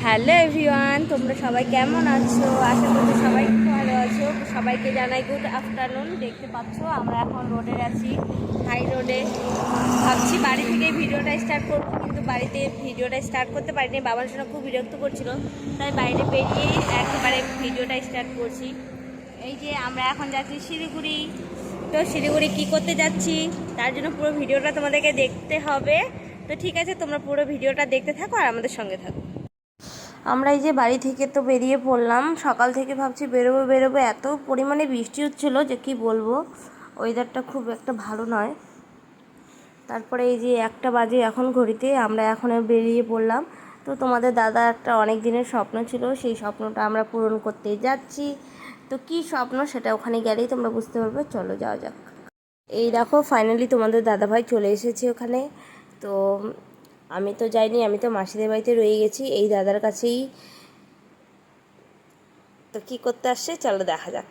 Hello everyone, তোমরা সবাই কেমন আছো? আশা করছি সবাই খুব ভালো আছো। সবাইকে জানাই গুড আফটারনুন। দেখতে পাচ্ছ আমরা এখন রোডে আছি, হাই রোডে। ভাবছি বাড়ি থেকে ভিডিওটা স্টার্ট করবো, কিন্তু বাড়িতে ভিডিওটা স্টার্ট করতে পারিনি। বাবার জন্য খুব বিরক্ত করছিল, তাই বাইরে বেরিয়েই একেবারে ভিডিওটা স্টার্ট করছি। এই যে আমরা এখন যাচ্ছি শিলিগুড়ি। তো শিলিগুড়ি কী করতে যাচ্ছি তার জন্য পুরো ভিডিওটা তোমাদেরকে দেখতে হবে। তো ঠিক আছে, তোমরা পুরো ভিডিওটা দেখতে থাকো আর আমাদের সঙ্গে থাকো। আমরা এই যে বাড়ি থেকে তো বেরিয়ে পড়লাম। সকাল থেকে ভাবছি বেরোবো, এত পরিমাণে বৃষ্টি হচ্ছিলো যে কি বলবো। ওয়েদারটা খুব একটা ভালো নয়। তারপরে এই যে 1টা বাজে এখন ঘড়িতে, আমরা এখন বেরিয়ে পড়লাম। তো তোমাদের দাদা একটা অনেক দিনের স্বপ্ন ছিল, সেই স্বপ্নটা আমরা পূরণ করতে যাচ্ছি। তো কি স্বপ্ন সেটা ওখানে গেলেই তোমরা বুঝতে পারবে। চলো যাওয়া যাক। এই দেখো ফাইনালি তোমাদের দাদাভাই চলে এসেছে ওখানে। তো আমি তো যাইনি, আমি তো মাসিদের বাড়িতে রয়ে গেছি এই দাদার কাছেই। তো কি করতে আসছে চলো দেখা যাক।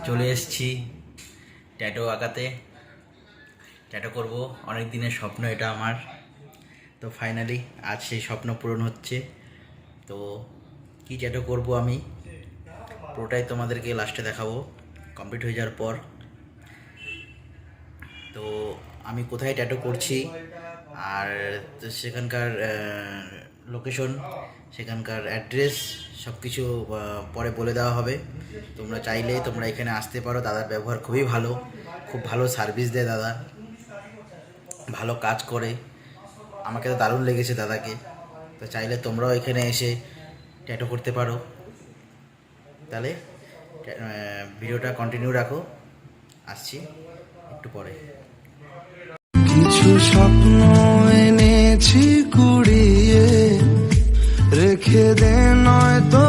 চলে এসেছি ট্যাটু আঁকাতে। ট্যাটু করব, অনেক দিনের স্বপ্ন এটা আমার। তো ফাইনালি আজ সেই স্বপ্ন পূরণ হচ্ছে। তো কি ট্যাটু করব আমি পুরোটাই তোমাদেরকে লাস্টে দেখাবো কমপ্লিট হয়ে যাওয়ার পর। তো আমি কোথায় ট্যাটু করছি আর সেখানকার লোকেশন, সেখানকার অ্যাড্রেস সব কিছু পরে বলে দেওয়া হবে। তোমরা চাইলে তোমরা এখানে আসতে পারো। দাদার ব্যবহার খুবই ভালো, খুব ভালো সার্ভিস দেয় দাদা, ভালো কাজ করে। আমাকে তো দারুণ লেগেছে দাদাকে। তো চাইলে তোমরাও এখানে এসে ট্যাটু করতে পারো। তাহলে ভিডিওটা কন্টিনিউ রাখো, আসছি একটু পরে। কিছু স্বপ্ন এনেছি কুড়িয়ে, রেখে দে নয়তো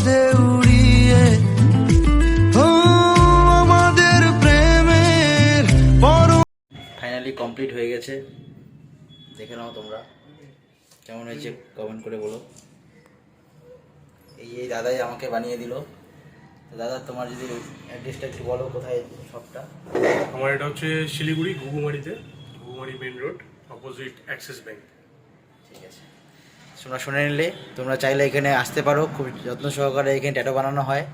দেউড়িয়ে। ও আমাদের প্রেমের ফাইনালি কমপ্লিট হয়ে গেছে, দেখে নাও তোমরা কেমন হয়েছে কমেন্ট করে বলো। এই দাদাই আমাকে বানিয়ে দিল। দাদা তোমার যদি অ্যাড্রেসটা একটু বলো, কোথায় শপটা? আমার এটা হচ্ছে শিলিগুড়ি ঘুঘুমারিতে, Ghughumari main road, opposite Axis Bank. ঠিক আছে, তোমরা শুনে নিলে। তোমরা চাইলে এখানে আসতে পারো, খুব যত্ন সহকারে এখানে ট্যাটু বানানো হয়।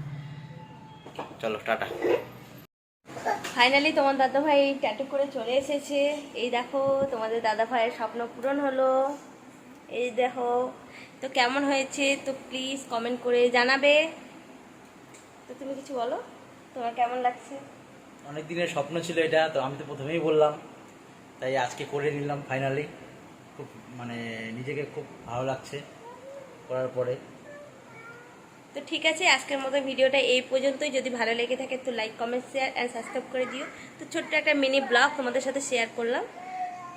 চলো টাটা। ফাইনালি তোমার দাদাভাই ট্যাটু করে চলে এসেছে। এই দেখো তোমাদের দাদাভাইয়ের স্বপ্ন পূরণ হলো। এই দেখো, তো কেমন হয়েছে তো প্লিজ কমেন্ট করে জানাবে। তো তুমি কিছু বলো, তোমার কেমন লাগছে? অনেক দিনের স্বপ্ন ছিল এটা, তো আমি তো প্রথমেই বললাম, তাই আজকে করে নিলাম ফাইনালি। খুব নিজেকে খুব ভালো লাগছে করার পরে। তো ঠিক আছে, আজকের মতো ভিডিওটা এই পর্যন্তই। যদি ভালো লেগে থাকে তো like, comment, share and subscribe করে দিও। তো ছোট্ট একটা মিনি ব্লগ তোমাদের সাথে শেয়ার করলাম।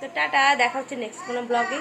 তো টাটা, দেখা হচ্ছে নেক্সট কোনো ব্লগে।